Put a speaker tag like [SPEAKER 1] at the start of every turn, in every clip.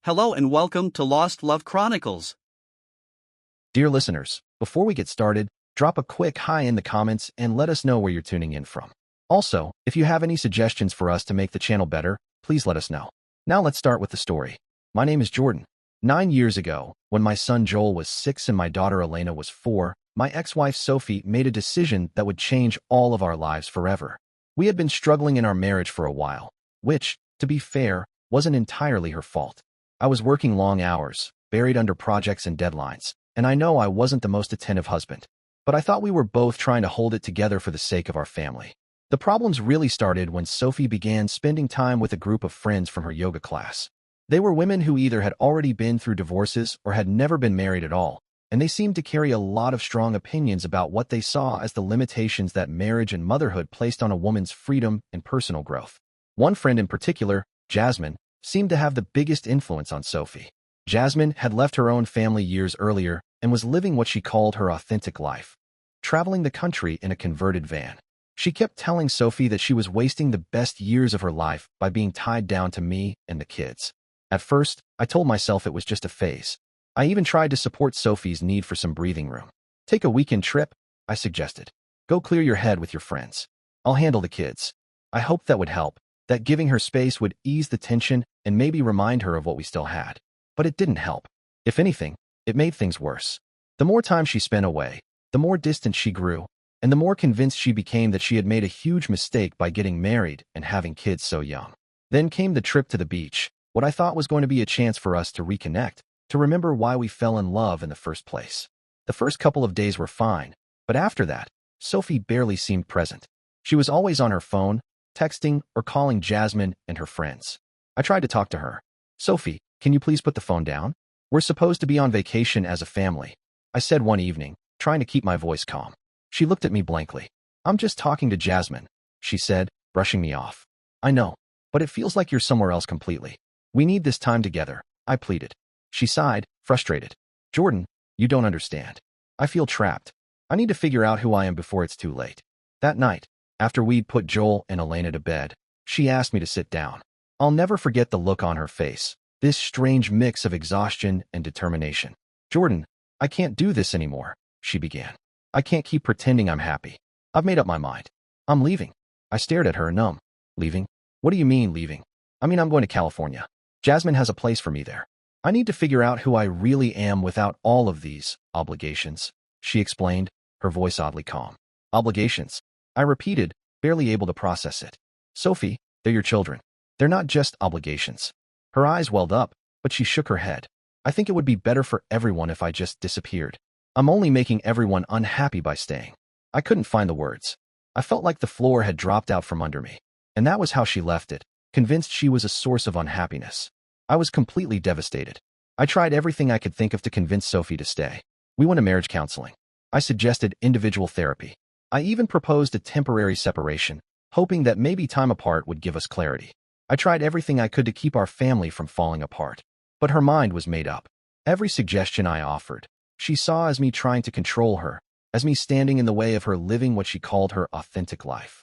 [SPEAKER 1] Hello and welcome to Lost Love Chronicles.
[SPEAKER 2] Dear listeners, before we get started, drop a quick hi in the comments and let us know where you're tuning in from. Also, if you have any suggestions for us to make the channel better, please let us know. Now let's start with the story. My name is Jordan. 9 years ago, when my son Joel was 6 and my daughter Elena was 4, my ex-wife Sophie made a decision that would change all of our lives forever. We had been struggling in our marriage for a while, which, to be fair, wasn't entirely her fault. I was working long hours, buried under projects and deadlines, and I know I wasn't the most attentive husband. But I thought we were both trying to hold it together for the sake of our family. The problems really started when Sophie began spending time with a group of friends from her yoga class. They were women who either had already been through divorces or had never been married at all, and they seemed to carry a lot of strong opinions about what they saw as the limitations that marriage and motherhood placed on a woman's freedom and personal growth. One friend in particular, Jasmine, seemed to have the biggest influence on Sophie. Jasmine had left her own family years earlier and was living what she called her authentic life, traveling the country in a converted van. She kept telling Sophie that she was wasting the best years of her life by being tied down to me and the kids. At first, I told myself it was just a phase. I even tried to support Sophie's need for some breathing room. Take a weekend trip, I suggested. Go clear your head with your friends. I'll handle the kids. I hoped that would help, that giving her space would ease the tension and maybe remind her of what we still had. But it didn't help. If anything, it made things worse. The more time she spent away, the more distant she grew, and the more convinced she became that she had made a huge mistake by getting married and having kids so young. Then came the trip to the beach, what I thought was going to be a chance for us to reconnect, to remember why we fell in love in the first place. The first couple of days were fine, but after that, Sophie barely seemed present. She was always on her phone, texting or calling Jasmine and her friends. I tried to talk to her. Sophie, can you please put the phone down? We're supposed to be on vacation as a family, I said one evening, trying to keep my voice calm. She looked at me blankly. I'm just talking to Jasmine, she said, brushing me off. I know, but it feels like you're somewhere else completely. We need this time together, I pleaded. She sighed, frustrated. Jordan, you don't understand. I feel trapped. I need to figure out who I am before it's too late. That night, after we'd put Joel and Elena to bed, she asked me to sit down. I'll never forget the look on her face, this strange mix of exhaustion and determination. Jordan, I can't do this anymore, she began. I can't keep pretending I'm happy. I've made up my mind. I'm leaving. I stared at her, numb. Leaving? What do you mean, leaving? I mean, I'm going to California. Jasmine has a place for me there. I need to figure out who I really am without all of these obligations, she explained, her voice oddly calm. Obligations? I repeated, barely able to process it. Sophie, they're your children. They're not just obligations. Her eyes welled up, but she shook her head. I think it would be better for everyone if I just disappeared. I'm only making everyone unhappy by staying. I couldn't find the words. I felt like the floor had dropped out from under me. And that was how she left it, convinced she was a source of unhappiness. I was completely devastated. I tried everything I could think of to convince Sophie to stay. We went to marriage counseling. I suggested individual therapy. I even proposed a temporary separation, hoping that maybe time apart would give us clarity. I tried everything I could to keep our family from falling apart. But her mind was made up. Every suggestion I offered, she saw as me trying to control her, as me standing in the way of her living what she called her authentic life.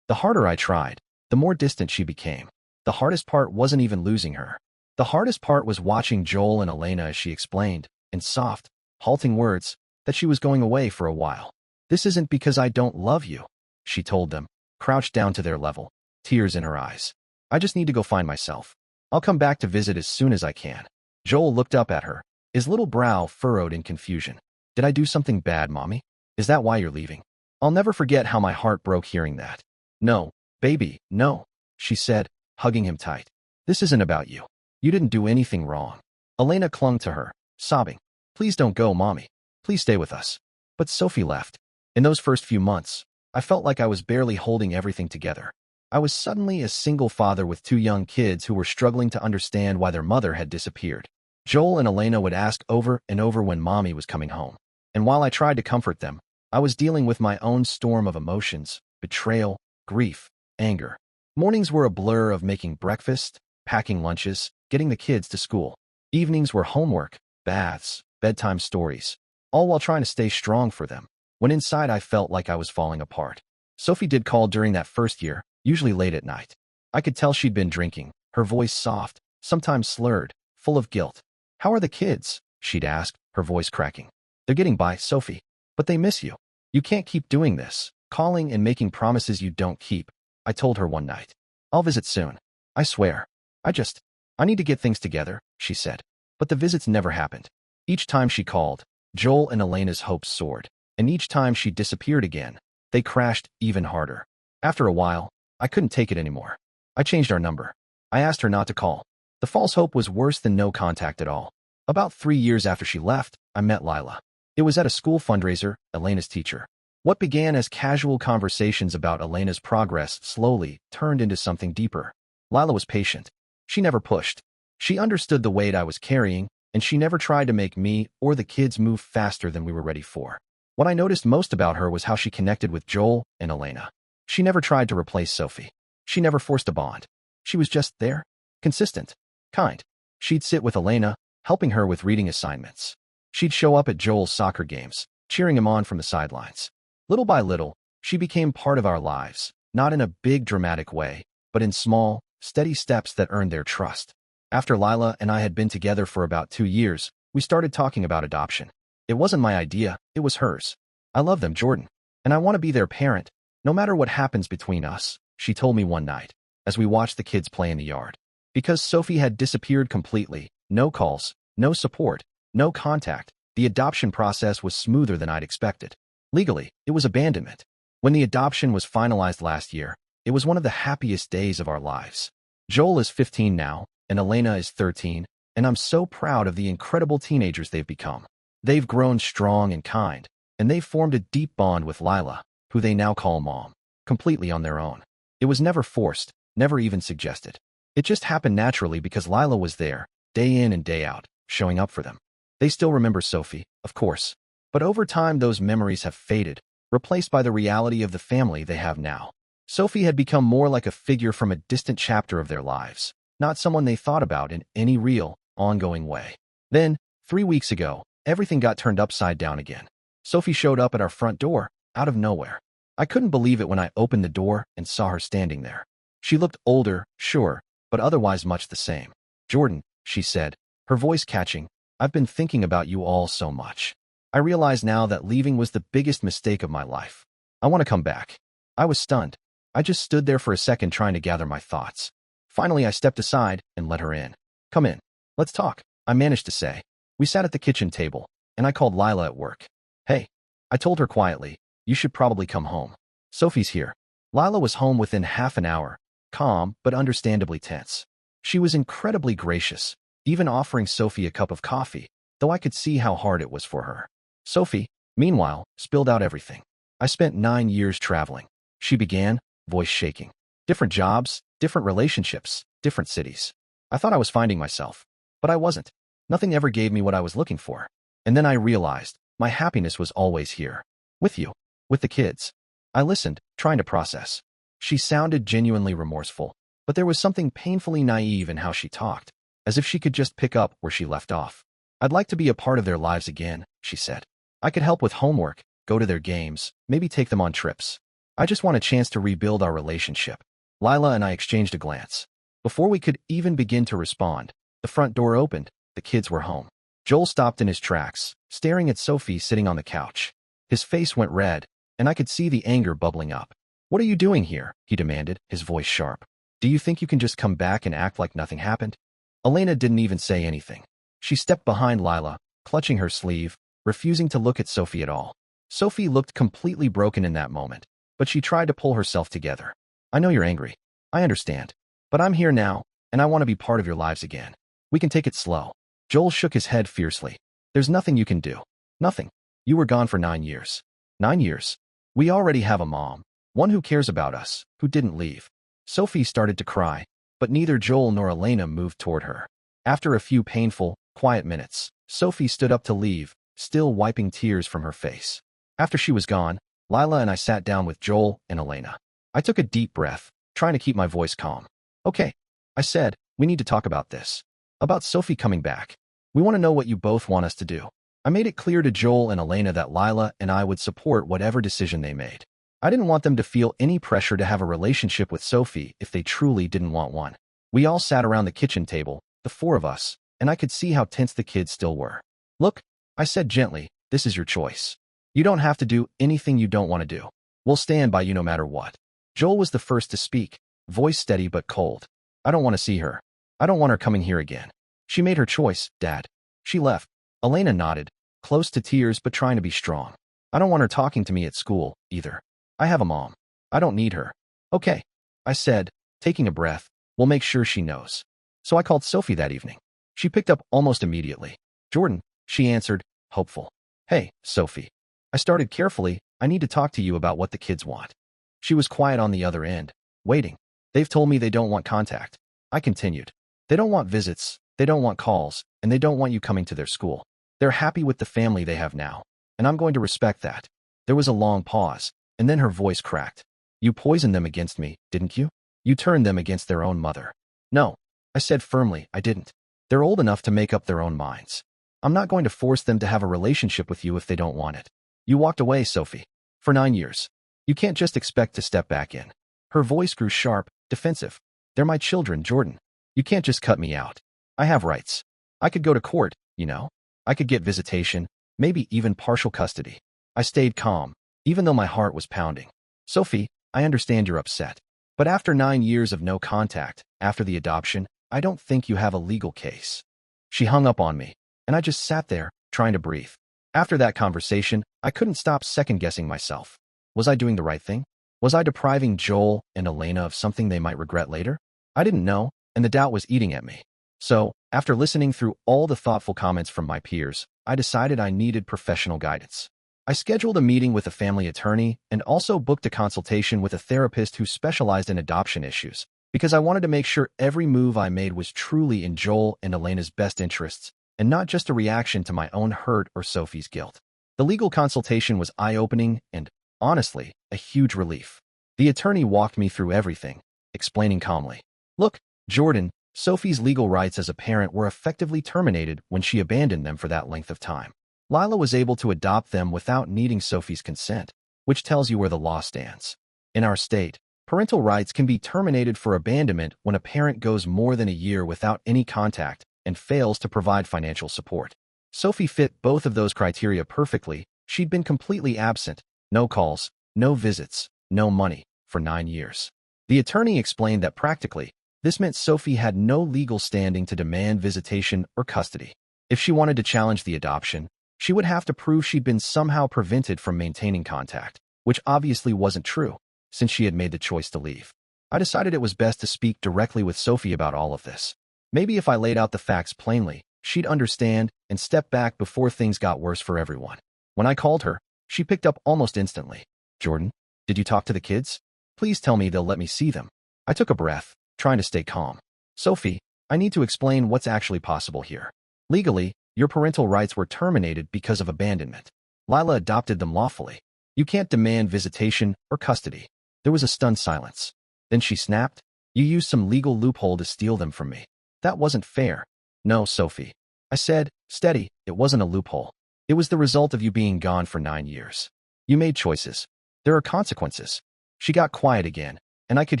[SPEAKER 2] The harder I tried, the more distant she became. The hardest part wasn't even losing her. The hardest part was watching Joel and Elena as she explained, in soft, halting words, that she was going away for a while. This isn't because I don't love you, she told them, crouched down to their level, tears in her eyes. I just need to go find myself. I'll come back to visit as soon as I can. Joel looked up at her, his little brow furrowed in confusion. Did I do something bad, Mommy? Is that why you're leaving? I'll never forget how my heart broke hearing that. No, baby, no, she said, hugging him tight. This isn't about you. You didn't do anything wrong. Elena clung to her, sobbing. Please don't go, Mommy. Please stay with us. But Sophie left. In those first few months, I felt like I was barely holding everything together. I was suddenly a single father with 2 young kids who were struggling to understand why their mother had disappeared. Joel and Elena would ask over and over when Mommy was coming home. And while I tried to comfort them, I was dealing with my own storm of emotions, betrayal, grief, anger. Mornings were a blur of making breakfast, packing lunches, getting the kids to school. Evenings were homework, baths, bedtime stories, all while trying to stay strong for them, when inside I felt like I was falling apart. Sophie did call during that first year, usually late at night. I could tell she'd been drinking, her voice soft, sometimes slurred, full of guilt. "How are the kids?" she'd ask, her voice cracking. "They're getting by, Sophie. But they miss you. You can't keep doing this, calling and making promises you don't keep," I told her one night. "I'll visit soon. I swear. I need to get things together," she said. But the visits never happened. Each time she called, Joel and Elena's hopes soared. And each time she disappeared again, they crashed even harder. After a while, I couldn't take it anymore. I changed our number. I asked her not to call. The false hope was worse than no contact at all. About 3 years after she left, I met Lila. It was at a school fundraiser, Elena's teacher. What began as casual conversations about Elena's progress slowly turned into something deeper. Lila was patient. She never pushed. She understood the weight I was carrying, and she never tried to make me or the kids move faster than we were ready for. What I noticed most about her was how she connected with Joel and Elena. She never tried to replace Sophie. She never forced a bond. She was just there, consistent, kind. She'd sit with Elena, helping her with reading assignments. She'd show up at Joel's soccer games, cheering him on from the sidelines. Little by little, she became part of our lives, not in a big dramatic way, but in small, steady steps that earned their trust. After Lila and I had been together for about 2 years, we started talking about adoption. It wasn't my idea, it was hers. "I love them, Jordan, and I want to be their parent, no matter what happens between us," she told me one night, as we watched the kids play in the yard. Because Sophie had disappeared completely, no calls, no support, no contact, the adoption process was smoother than I'd expected. Legally, it was abandonment. When the adoption was finalized last year, it was one of the happiest days of our lives. Joel is 15 now, and Elena is 13, and I'm so proud of the incredible teenagers they've become. They've grown strong and kind, and they've formed a deep bond with Lila, who they now call Mom, completely on their own. It was never forced, never even suggested. It just happened naturally because Lila was there, day in and day out, showing up for them. They still remember Sophie, of course, but over time those memories have faded, replaced by the reality of the family they have now. Sophie had become more like a figure from a distant chapter of their lives, not someone they thought about in any real, ongoing way. Then, 3 weeks ago, everything got turned upside down again. Sophie showed up at our front door, out of nowhere. I couldn't believe it when I opened the door and saw her standing there. She looked older, sure, but otherwise much the same. "Jordan," she said, her voice catching, "I've been thinking about you all so much. I realize now that leaving was the biggest mistake of my life. I want to come back." I was stunned. I just stood there for a second trying to gather my thoughts. Finally, I stepped aside and let her in. "Come in. Let's talk," I managed to say. We sat at the kitchen table, and I called Lila at work. "Hey," I told her quietly, "you should probably come home. Sophie's here." Lila was home within half an hour, calm but understandably tense. She was incredibly gracious, even offering Sophie a cup of coffee, though I could see how hard it was for her. Sophie, meanwhile, spilled out everything. "I spent 9 years traveling," she began, voice shaking. "Different jobs, different relationships, different cities. I thought I was finding myself, but I wasn't. Nothing ever gave me what I was looking for. And then I realized my happiness was always here. With you. With the kids." I listened, trying to process. She sounded genuinely remorseful, but there was something painfully naive in how she talked, as if she could just pick up where she left off. "I'd like to be a part of their lives again," she said. "I could help with homework, go to their games, maybe take them on trips. I just want a chance to rebuild our relationship." Lila and I exchanged a glance. Before we could even begin to respond, the front door opened. The kids were home. Joel stopped in his tracks, staring at Sophie sitting on the couch. His face went red, and I could see the anger bubbling up. "What are you doing here?" he demanded, his voice sharp. "Do you think you can just come back and act like nothing happened?" Elena didn't even say anything. She stepped behind Lila, clutching her sleeve, refusing to look at Sophie at all. Sophie looked completely broken in that moment, but she tried to pull herself together. "I know you're angry. I understand. But I'm here now, and I want to be part of your lives again. We can take it slow." Joel shook his head fiercely. "There's nothing you can do. Nothing. You were gone for 9 years. 9 years. We already have a mom, one who cares about us, who didn't leave." Sophie started to cry, but neither Joel nor Elena moved toward her. After a few painful, quiet minutes, Sophie stood up to leave, still wiping tears from her face. After she was gone, Lila and I sat down with Joel and Elena. I took a deep breath, trying to keep my voice calm. "Okay," I said, "we need to talk about this. About Sophie coming back. We want to know what you both want us to do." I made it clear to Joel and Elena that Lila and I would support whatever decision they made. I didn't want them to feel any pressure to have a relationship with Sophie if they truly didn't want one. We all sat around the kitchen table, the 4 of us, and I could see how tense the kids still were. Look, I said gently, this is your choice. You don't have to do anything you don't want to do. We'll stand by you no matter what. Joel was the first to speak, voice steady but cold. I don't want to see her. I don't want her coming here again. She made her choice, Dad. She left. Elena nodded, close to tears but trying to be strong. I don't want her talking to me at school, either. I have a mom. I don't need her. Okay, I said, taking a breath. We'll make sure she knows. So I called Sophie that evening. She picked up almost immediately. Jordan, she answered, hopeful. Hey, Sophie. I started carefully. I need to talk to you about what the kids want. She was quiet on the other end, waiting. They've told me they don't want contact. I continued. They don't want visits, they don't want calls, and they don't want you coming to their school. They're happy with the family they have now, and I'm going to respect that. There was a long pause, and then her voice cracked. You poisoned them against me, didn't you? You turned them against their own mother. No, I said firmly, I didn't. They're old enough to make up their own minds. I'm not going to force them to have a relationship with you if they don't want it. You walked away, Sophie. For 9 years. You can't just expect to step back in. Her voice grew sharp, defensive. They're my children, Jordan. You can't just cut me out. I have rights. I could go to court, you know. I could get visitation, maybe even partial custody. I stayed calm, even though my heart was pounding. Sophie, I understand you're upset. But after 9 years of no contact, after the adoption, I don't think you have a legal case. She hung up on me, and I just sat there, trying to breathe. After that conversation, I couldn't stop second-guessing myself. Was I doing the right thing? Was I depriving Joel and Elena of something they might regret later? I didn't know, and the doubt was eating at me. So, after listening through all the thoughtful comments from my peers, I decided I needed professional guidance. I scheduled a meeting with a family attorney and also booked a consultation with a therapist who specialized in adoption issues, because I wanted to make sure every move I made was truly in Joel and Elena's best interests, and not just a reaction to my own hurt or Sophie's guilt. The legal consultation was eye-opening and, honestly, a huge relief. The attorney walked me through everything, explaining calmly. Look, Jordan, Sophie's legal rights as a parent were effectively terminated when she abandoned them for that length of time. Lila was able to adopt them without needing Sophie's consent, which tells you where the law stands. In our state, parental rights can be terminated for abandonment when a parent goes more than a year without any contact and fails to provide financial support. Sophie fit both of those criteria perfectly. She'd been completely absent, no calls, no visits, no money, for 9 years. The attorney explained that practically, this meant Sophie had no legal standing to demand visitation or custody. If she wanted to challenge the adoption, she would have to prove she'd been somehow prevented from maintaining contact, which obviously wasn't true, since she had made the choice to leave. I decided it was best to speak directly with Sophie about all of this. Maybe if I laid out the facts plainly, she'd understand and step back before things got worse for everyone. When I called her, she picked up almost instantly. Jordan, did you talk to the kids? Please tell me they'll let me see them. I took a breath, trying to stay calm. Sophie, I need to explain what's actually possible here. Legally, your parental rights were terminated because of abandonment. Lila adopted them lawfully. You can't demand visitation or custody. There was a stunned silence. Then she snapped. You used some legal loophole to steal them from me. That wasn't fair. No, Sophie. I said, steady, it wasn't a loophole. It was the result of you being gone for 9 years. You made choices. There are consequences. She got quiet again, and I could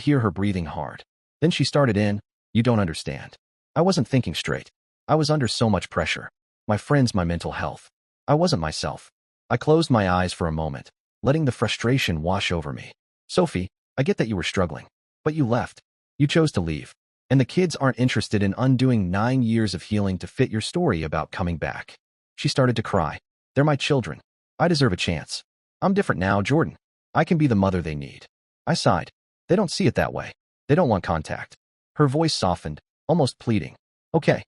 [SPEAKER 2] hear her breathing hard. Then she started in, you don't understand. I wasn't thinking straight. I was under so much pressure. My friends, my mental health. I wasn't myself. I closed my eyes for a moment, letting the frustration wash over me. Sophie, I get that you were struggling, but you left. You chose to leave. And the kids aren't interested in undoing 9 years of healing to fit your story about coming back. She started to cry. They're my children. I deserve a chance. I'm different now, Jordan. I can be the mother they need. I sighed. They don't see it that way. They don't want contact. Her voice softened, almost pleading. Okay,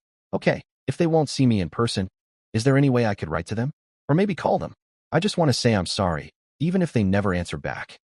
[SPEAKER 2] if they won't see me in person, is there any way I could write to them? Or maybe call them? I just want to say I'm sorry, even if they never answer back.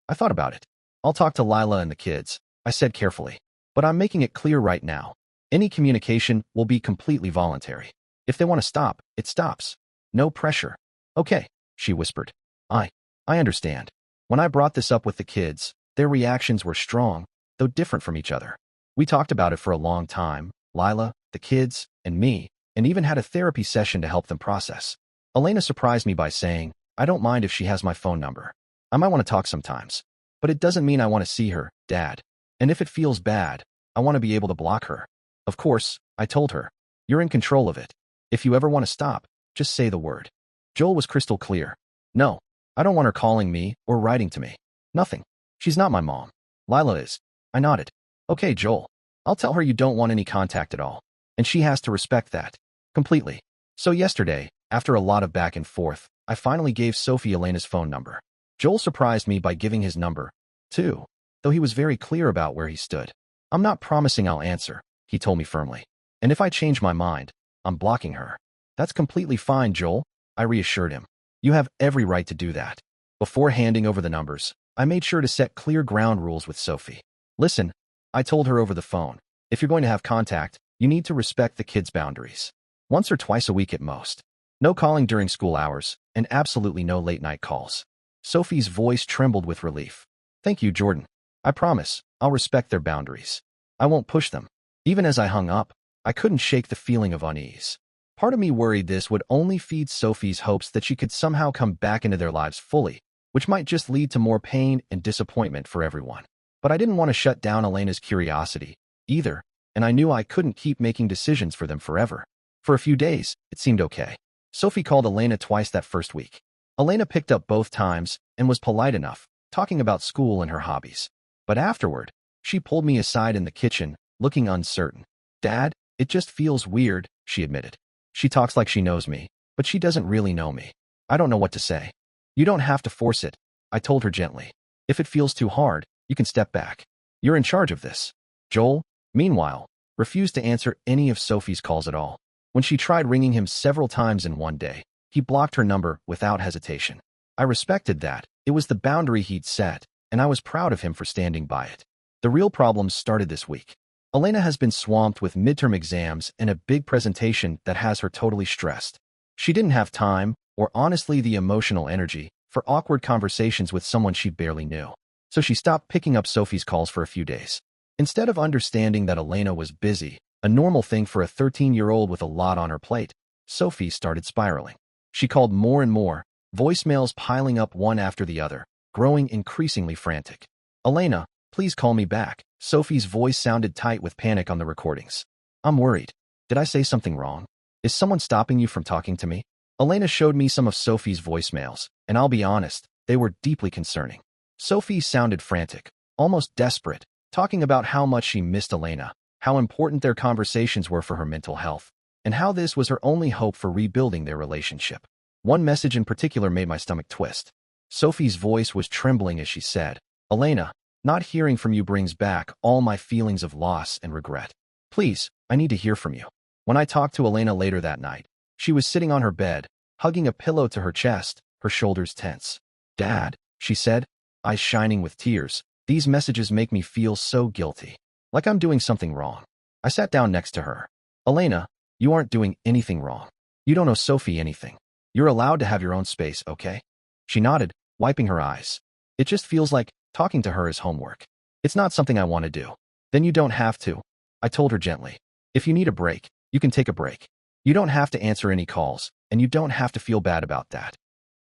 [SPEAKER 2] I thought about it. I'll talk to Lila and the kids, I said carefully. But I'm making it clear right now. Any communication will be completely voluntary. If they want to stop, it stops. No pressure. Okay, she whispered. I understand. When I brought this up with the kids, their reactions were strong, though different from each other. We talked about it for a long time, Lila, the kids, and me, and even had a therapy session to help them process. Elena surprised me by saying, I don't mind if she has my phone number. I might want to talk sometimes. But it doesn't mean I want to see her, Dad. And if it feels bad, I want to be able to block her. Of course, I told her. You're in control of it. If you ever want to stop, just say the word. Joel was crystal clear. No, I don't want her calling me or writing to me. Nothing. She's not my mom. Lila is. I nodded. Okay, Joel. I'll tell her you don't want any contact at all. And she has to respect that. Completely. So yesterday, after a lot of back and forth, I finally gave Sophie Elena's phone number. Joel surprised me by giving his number, too, though he was very clear about where he stood. I'm not promising I'll answer, he told me firmly. And if I change my mind, I'm blocking her. That's completely fine, Joel, I reassured him. You have every right to do that. Before handing over the numbers, I made sure to set clear ground rules with Sophie. Listen, I told her over the phone, if you're going to have contact, you need to respect the kids' boundaries. Once or twice a week at most. No calling during school hours, and absolutely no late-night calls. Sophie's voice trembled with relief. Thank you, Jordan. I promise, I'll respect their boundaries. I won't push them. Even as I hung up, I couldn't shake the feeling of unease. Part of me worried this would only feed Sophie's hopes that she could somehow come back into their lives fully, which might just lead to more pain and disappointment for everyone. But I didn't want to shut down Elena's curiosity, either, and I knew I couldn't keep making decisions for them forever. For a few days, it seemed okay. Sophie called Elena twice that first week. Elena picked up both times and was polite enough, talking about school and her hobbies. But afterward, she pulled me aside in the kitchen, looking uncertain. Dad, it just feels weird, she admitted. She talks like she knows me, but she doesn't really know me. I don't know what to say. You don't have to force it, I told her gently. If it feels too hard, you can step back. You're in charge of this. Joel, meanwhile, refused to answer any of Sophie's calls at all. When she tried ringing him several times in one day, he blocked her number without hesitation. I respected that. It was the boundary he'd set, and I was proud of him for standing by it. The real problems started this week. Elena has been swamped with midterm exams and a big presentation that has her totally stressed. She didn't have time, or honestly the emotional energy, for awkward conversations with someone she barely knew. So she stopped picking up Sophie's calls for a few days. Instead of understanding that Elena was busy, a normal thing for a 13-year-old with a lot on her plate, Sophie started spiraling. She called more and more, voicemails piling up one after the other, growing increasingly frantic. Elena, please call me back. Sophie's voice sounded tight with panic on the recordings. I'm worried. Did I say something wrong? Is someone stopping you from talking to me? Elena showed me some of Sophie's voicemails, and I'll be honest, they were deeply concerning. Sophie sounded frantic, almost desperate, talking about how much she missed Elena, how important their conversations were for her mental health, and how this was her only hope for rebuilding their relationship. One message in particular made my stomach twist. Sophie's voice was trembling as she said, Elena, not hearing from you brings back all my feelings of loss and regret. Please, I need to hear from you. When I talked to Elena later that night, she was sitting on her bed, hugging a pillow to her chest, her shoulders tense. Dad, she said, eyes shining with tears, these messages make me feel so guilty. Like I'm doing something wrong. I sat down next to her. Elena, you aren't doing anything wrong. You don't owe Sophie anything. You're allowed to have your own space, okay? She nodded, wiping her eyes. It just feels like talking to her is homework. It's not something I want to do. Then you don't have to. I told her gently. If you need a break, you can take a break. You don't have to answer any calls, and you don't have to feel bad about that.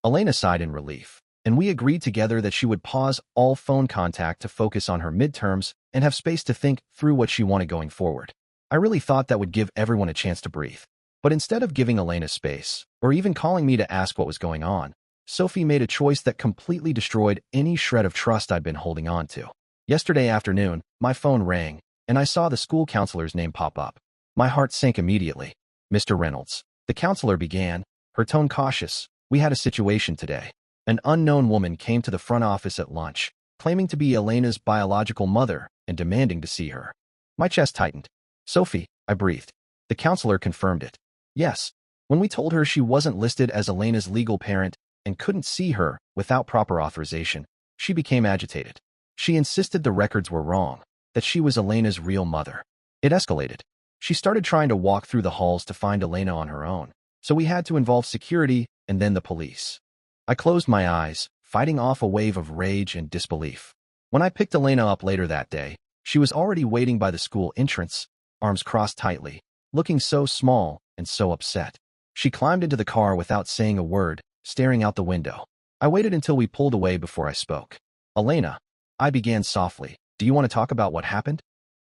[SPEAKER 2] Elena sighed in relief, and we agreed together that she would pause all phone contact to focus on her midterms and have space to think through what she wanted going forward. I really thought that would give everyone a chance to breathe. But instead of giving Elena space, or even calling me to ask what was going on, Sophie made a choice that completely destroyed any shred of trust I'd been holding on to. Yesterday afternoon, my phone rang, and I saw the school counselor's name pop up. My heart sank immediately. Mr. Reynolds. The counselor began, her tone cautious. We had a situation today. An unknown woman came to the front office at lunch, claiming to be Elena's biological mother and demanding to see her. My chest tightened. Sophie, I breathed. The counselor confirmed it. Yes. When we told her she wasn't listed as Elena's legal parent and couldn't see her without proper authorization, she became agitated. She insisted the records were wrong, that she was Elena's real mother. It escalated. She started trying to walk through the halls to find Elena on her own, so we had to involve security and then the police. I closed my eyes, fighting off a wave of rage and disbelief. When I picked Elena up later that day, she was already waiting by the school entrance, arms crossed tightly, looking so small and so upset. She climbed into the car without saying a word, staring out the window. I waited until we pulled away before I spoke. Elena, I began softly, do you want to talk about what happened?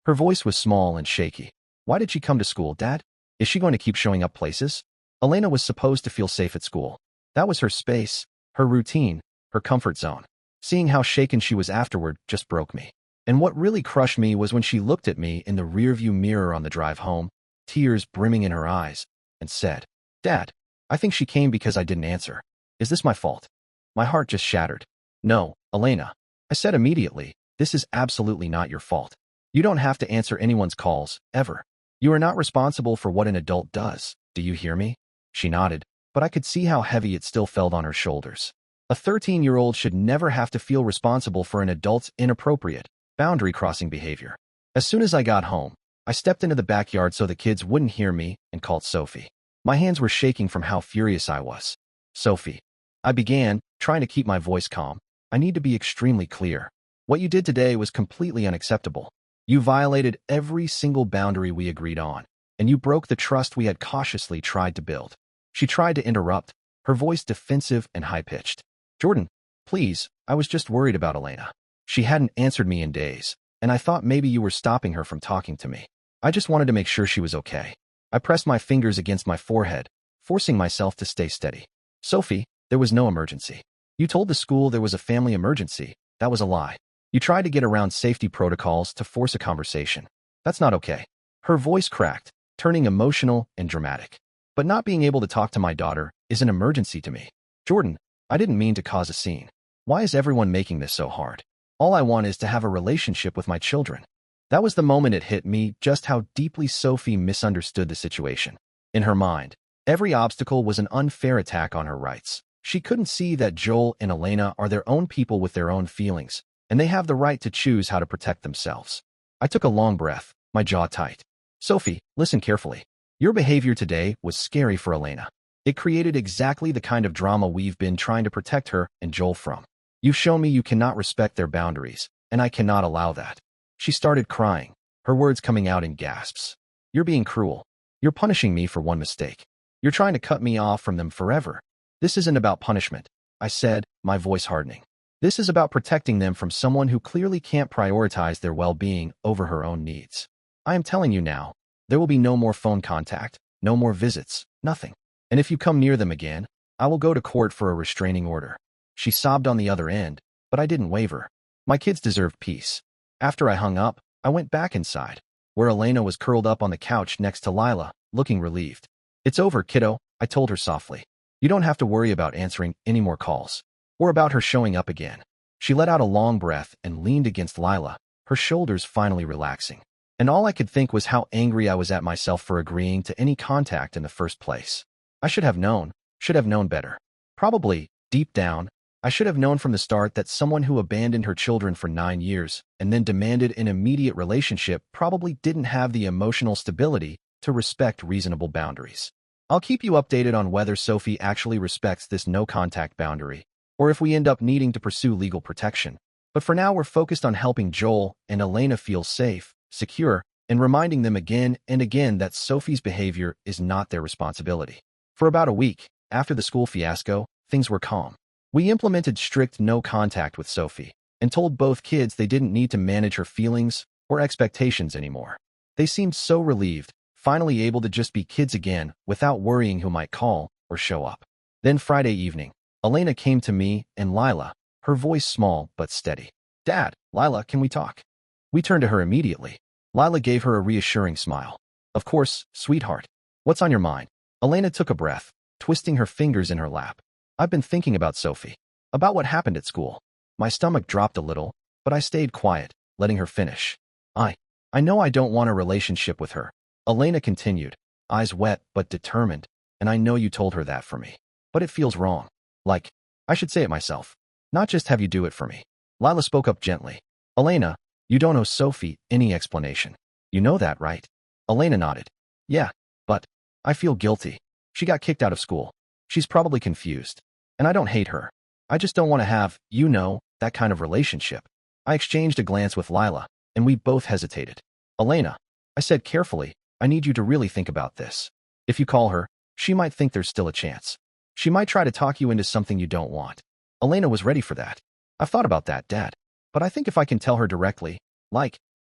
[SPEAKER 2] Her voice was small and shaky. Why did she come to school, Dad? Is she going to keep showing up places? Elena was supposed to feel safe at school. That was her space, her routine, her comfort zone. Seeing how shaken she was afterward just broke me. And what really crushed me was when she looked at me in the rearview mirror on the drive home, tears brimming in her eyes, and said, "Dad, I think she came because I didn't answer. Is this my fault?" My heart just shattered. "No, Elena," I said immediately, "this is absolutely not your fault. You don't have to answer anyone's calls, ever. You are not responsible for what an adult does. Do you hear me?" She nodded, but I could see how heavy it still felt on her shoulders. A 13-year-old should never have to feel responsible for an adult's inappropriate, boundary-crossing behavior. As soon as I got home, I stepped into the backyard so the kids wouldn't hear me and called Sophie. My hands were shaking from how furious I was. "Sophie," I began, trying to keep my voice calm, "I need to be extremely clear. What you did today was completely unacceptable. You violated every single boundary we agreed on, and you broke the trust we had cautiously tried to build." She tried to interrupt, her voice defensive and high-pitched. "Jordan, please, I was just worried about Elena. She hadn't answered me in days, and I thought maybe you were stopping her from talking to me. I just wanted to make sure she was okay." I pressed my fingers against my forehead, forcing myself to stay steady. "Sophie, there was no emergency. You told the school there was a family emergency. That was a lie. You tried to get around safety protocols to force a conversation. That's not okay." Her voice cracked, turning emotional and dramatic. "But not being able to talk to my daughter is an emergency to me. Jordan, I didn't mean to cause a scene. Why is everyone making this so hard? All I want is to have a relationship with my children." That was the moment it hit me just how deeply Sophie misunderstood the situation. In her mind, every obstacle was an unfair attack on her rights. She couldn't see that Joel and Elena are their own people with their own feelings, and they have the right to choose how to protect themselves. I took a long breath, my jaw tight. "Sophie, listen carefully. Your behavior today was scary for Elena. It created exactly the kind of drama we've been trying to protect her and Joel from. You've shown me you cannot respect their boundaries, and I cannot allow that." She started crying, her words coming out in gasps. "You're being cruel. You're punishing me for one mistake. You're trying to cut me off from them forever. This isn't about punishment," I said, my voice hardening. "This is about protecting them from someone who clearly can't prioritize their well-being over her own needs. I am telling you now, there will be no more phone contact, no more visits, nothing. And if you come near them again, I will go to court for a restraining order." She sobbed on the other end, but I didn't waver. My kids deserved peace. After I hung up, I went back inside, where Elena was curled up on the couch next to Lila, looking relieved. "It's over, kiddo," I told her softly. "You don't have to worry about answering any more calls, or about her showing up again." She let out a long breath and leaned against Lila, her shoulders finally relaxing. And all I could think was how angry I was at myself for agreeing to any contact in the first place. I should have known better. Probably, deep down, I should have known from the start that someone who abandoned her children for 9 years and then demanded an immediate relationship probably didn't have the emotional stability to respect reasonable boundaries. I'll keep you updated on whether Sophie actually respects this no-contact boundary, or if we end up needing to pursue legal protection. But for now, we're focused on helping Joel and Elena feel safe, secure, and reminding them again and again that Sophie's behavior is not their responsibility. For about a week, after the school fiasco, things were calm. We implemented strict no contact with Sophie and told both kids they didn't need to manage her feelings or expectations anymore. They seemed so relieved, finally able to just be kids again without worrying who might call or show up. Then Friday evening, Elena came to me and Lila, her voice small but steady. "Dad, Lila, can we talk?" We turned to her immediately. Lila gave her a reassuring smile. "Of course, sweetheart. What's on your mind?" Elena took a breath, twisting her fingers in her lap. "I've been thinking about Sophie, about what happened at school." My stomach dropped a little, but I stayed quiet, letting her finish. I know I don't want a relationship with her," Elena continued, eyes wet but determined, "and I know you told her that for me. But it feels wrong. Like, I should say it myself, not just have you do it for me." Lila spoke up gently. "Elena, you don't owe Sophie any explanation. You know that, right?" Elena nodded. "Yeah, but I feel guilty. She got kicked out of school. She's probably confused. And I don't hate her. I just don't want to have, that kind of relationship." I exchanged a glance with Lila, and we both hesitated. "Elena," I said carefully, "I need you to really think about this. If you call her, she might think there's still a chance. She might try to talk you into something you don't want." Elena was ready for that. "I've thought about that, Dad. But I think if I can tell her directly,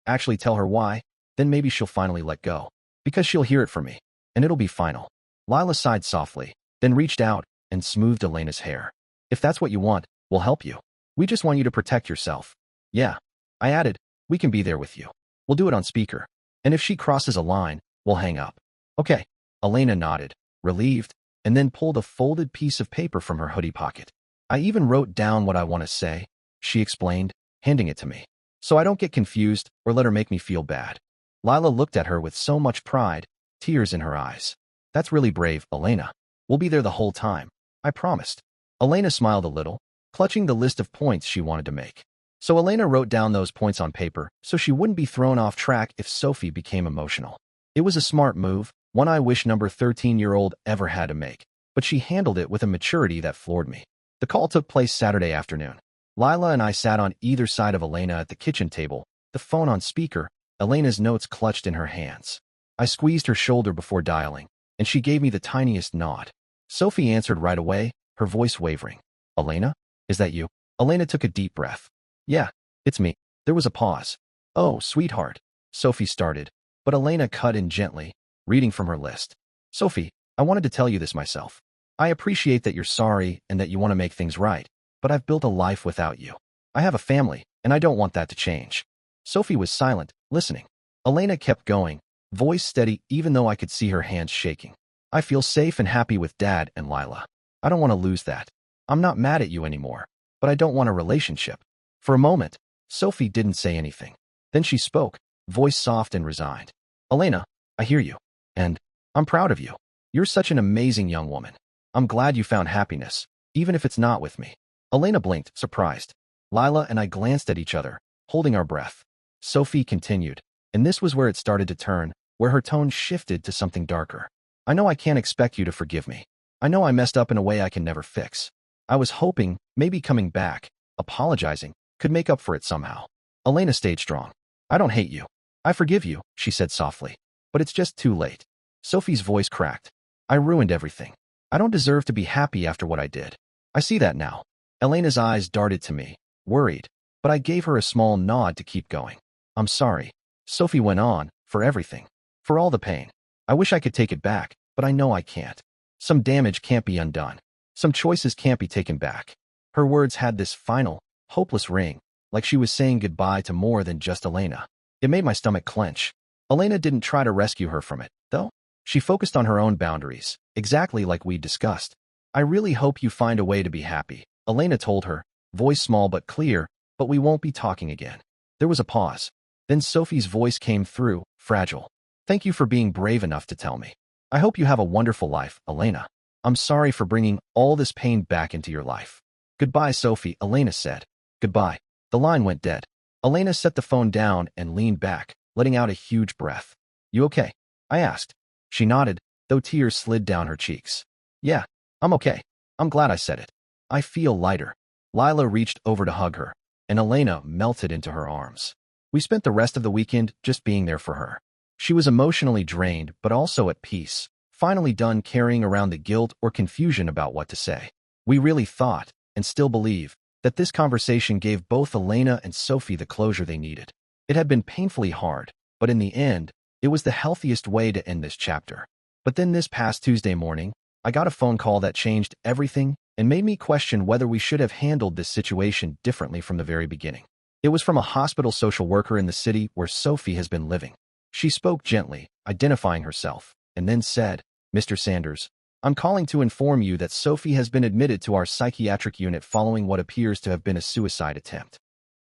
[SPEAKER 2] actually tell her why, then maybe she'll finally let go. Because she'll hear it from me." and it'll be final. Lila sighed softly, then reached out and smoothed Elena's hair. If that's what you want, we'll help you. We just want you to protect yourself. Yeah. I added, we can be there with you. We'll do it on speaker. And if she crosses a line, we'll hang up. Okay. Elena nodded, relieved, and then pulled a folded piece of paper from her hoodie pocket. I even wrote down what I want to say, she explained, handing it to me. So I don't get confused or let her make me feel bad. Lila looked at her with so much pride, tears in her eyes. That's really brave, Elena. We'll be there the whole time. I promised. Elena smiled a little, clutching the list of points she wanted to make. So Elena wrote down those points on paper so she wouldn't be thrown off track if Sophie became emotional. It was a smart move, one I wish number 13-year-old ever had to make, but she handled it with a maturity that floored me. The call took place Saturday afternoon. Lila and I sat on either side of Elena at the kitchen table, the phone on speaker, Elena's notes clutched in her hands. I squeezed her shoulder before dialing, and she gave me the tiniest nod. Sophie answered right away, her voice wavering. Elena? Is that you? Elena took a deep breath. Yeah, it's me. There was a pause. Oh, sweetheart, Sophie started, but Elena cut in gently, reading from her list. Sophie, I wanted to tell you this myself. I appreciate that you're sorry and that you want to make things right, but I've built a life without you. I have a family, and I don't want that to change. Sophie was silent, listening. Elena kept going, voice steady even though I could see her hands shaking. I feel safe and happy with Dad and Lila. I don't want to lose that. I'm not mad at you anymore, but I don't want a relationship. For a moment, Sophie didn't say anything. Then she spoke, voice soft and resigned. Elena, I hear you. And I'm proud of you. You're such an amazing young woman. I'm glad you found happiness, even if it's not with me. Elena blinked, surprised. Lila and I glanced at each other, holding our breath. Sophie continued, and this was where it started to turn, where her tone shifted to something darker. I know I can't expect you to forgive me. I know I messed up in a way I can never fix. I was hoping, maybe coming back, apologizing, could make up for it somehow. Elena stayed strong. I don't hate you. I forgive you, she said softly. But it's just too late. Sophie's voice cracked. I ruined everything. I don't deserve to be happy after what I did. I see that now. Elena's eyes darted to me, worried, but I gave her a small nod to keep going. I'm sorry. Sophie went on, for everything. For all the pain. I wish I could take it back, but I know I can't. Some damage can't be undone. Some choices can't be taken back. Her words had this final, hopeless ring, like she was saying goodbye to more than just Elena. It made my stomach clench. Elena didn't try to rescue her from it, though. She focused on her own boundaries, exactly like we discussed. I really hope you find a way to be happy, Elena told her, voice small but clear, but we won't be talking again. There was a pause. Then Sophie's voice came through, fragile. Thank you for being brave enough to tell me. I hope you have a wonderful life, Elena. I'm sorry for bringing all this pain back into your life. Goodbye, Sophie, Elena said. Goodbye. The line went dead. Elena set the phone down and leaned back, letting out a huge breath. You okay? I asked. She nodded, though tears slid down her cheeks. Yeah, I'm okay. I'm glad I said it. I feel lighter. Lila reached over to hug her, and Elena melted into her arms. We spent the rest of the weekend just being there for her. She was emotionally drained, but also at peace, finally done carrying around the guilt or confusion about what to say. We really thought, and still believe, that this conversation gave both Elena and Sophie the closure they needed. It had been painfully hard, but in the end, it was the healthiest way to end this chapter. But then this past Tuesday morning, I got a phone call that changed everything and made me question whether we should have handled this situation differently from the very beginning. It was from a hospital social worker in the city where Sophie has been living. She spoke gently, identifying herself, and then said, Mr. Sanders, I'm calling to inform you that Sophie has been admitted to our psychiatric unit following what appears to have been a suicide attempt.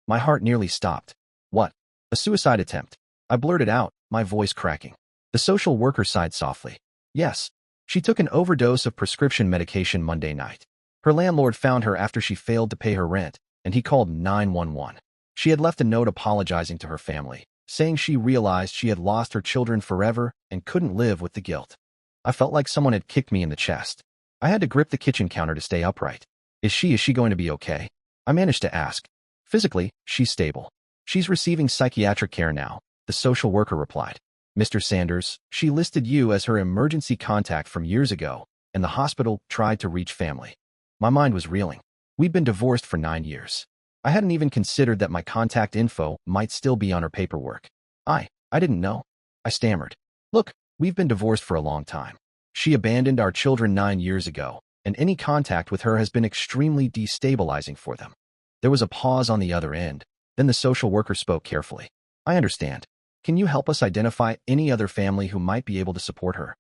[SPEAKER 2] My heart nearly stopped. What? A suicide attempt? I blurted out, my voice cracking. The social worker sighed softly. Yes. She took an overdose of prescription medication Monday night. Her landlord found her after she failed to pay her rent, and he called 911. She had left a note apologizing to her family, saying she realized she had lost her children forever and couldn't live with the guilt. I felt like someone had kicked me in the chest. I had to grip the kitchen counter to stay upright. Is she going to be okay? I managed to ask. Physically, she's stable. She's receiving psychiatric care now, the social worker replied. Mr. Sanders, she listed you as her emergency contact from years ago, and the hospital tried to reach family. My mind was reeling. We'd been divorced for 9 years. I hadn't even considered that my contact info might still be on her paperwork. I didn't know. I stammered. Look, We've been divorced for a long time. She abandoned our children 9 years ago, and any contact with her has been extremely destabilizing for them. There was a pause on the other end. Then the social worker spoke carefully. I understand. Can you help us identify any other family who might be able to support her?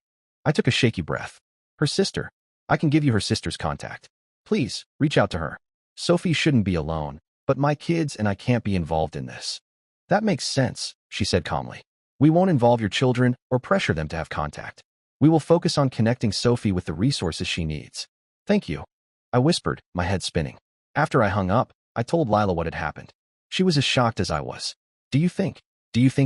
[SPEAKER 2] I took a shaky breath. Her sister. I can give you her sister's contact. Please, reach out to her. Sophie shouldn't be alone, but my kids and I can't be involved in this. That makes sense, she said calmly. We won't involve your children or pressure them to have contact. We will focus on connecting Sophie with the resources she needs. Thank you. I whispered, my head spinning. After I hung up, I told Lila what had happened. She was as shocked as I was. Do you think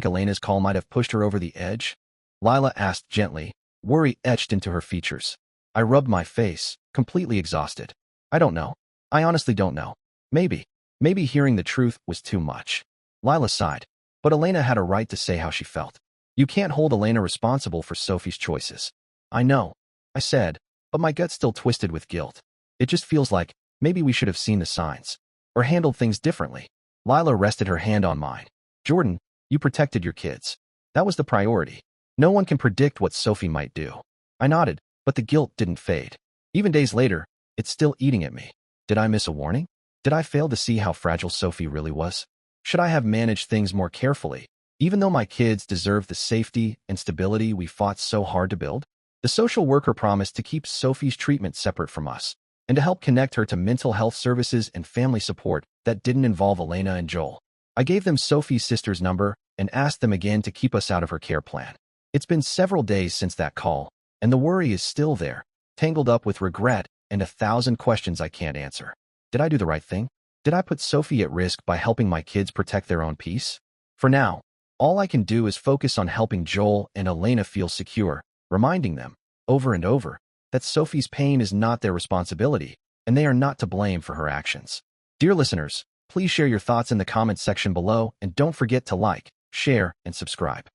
[SPEAKER 2] Elena's call might have pushed her over the edge? Lila asked gently, worry etched into her features. I rubbed my face, completely exhausted. I don't know. I honestly don't know. Maybe hearing the truth was too much. Lila sighed. But Elena had a right to say how she felt. You can't hold Elena responsible for Sophie's choices. I know, I said, but my gut still twisted with guilt. It just feels like maybe we should have seen the signs or handled things differently. Lila rested her hand on mine. Jordan, you protected your kids. That was the priority. No one can predict what Sophie might do. I nodded, but the guilt didn't fade. Even days later, it's still eating at me. Did I miss a warning? Did I fail to see how fragile Sophie really was? Should I have managed things more carefully, even though my kids deserved the safety and stability we fought so hard to build? The social worker promised to keep Sophie's treatment separate from us and to help connect her to mental health services and family support that didn't involve Elena and Joel. I gave them Sophie's sister's number and asked them again to keep us out of her care plan. It's been several days since that call, and the worry is still there, tangled up with regret and 1,000 questions I can't answer. Did I do the right thing? Did I put Sophie at risk by helping my kids protect their own peace? For now, all I can do is focus on helping Joel and Elena feel secure, reminding them, over and over, that Sophie's pain is not their responsibility, and they are not to blame for her actions. Dear listeners, please share your thoughts in the comments section below, and don't forget to like, share, and subscribe.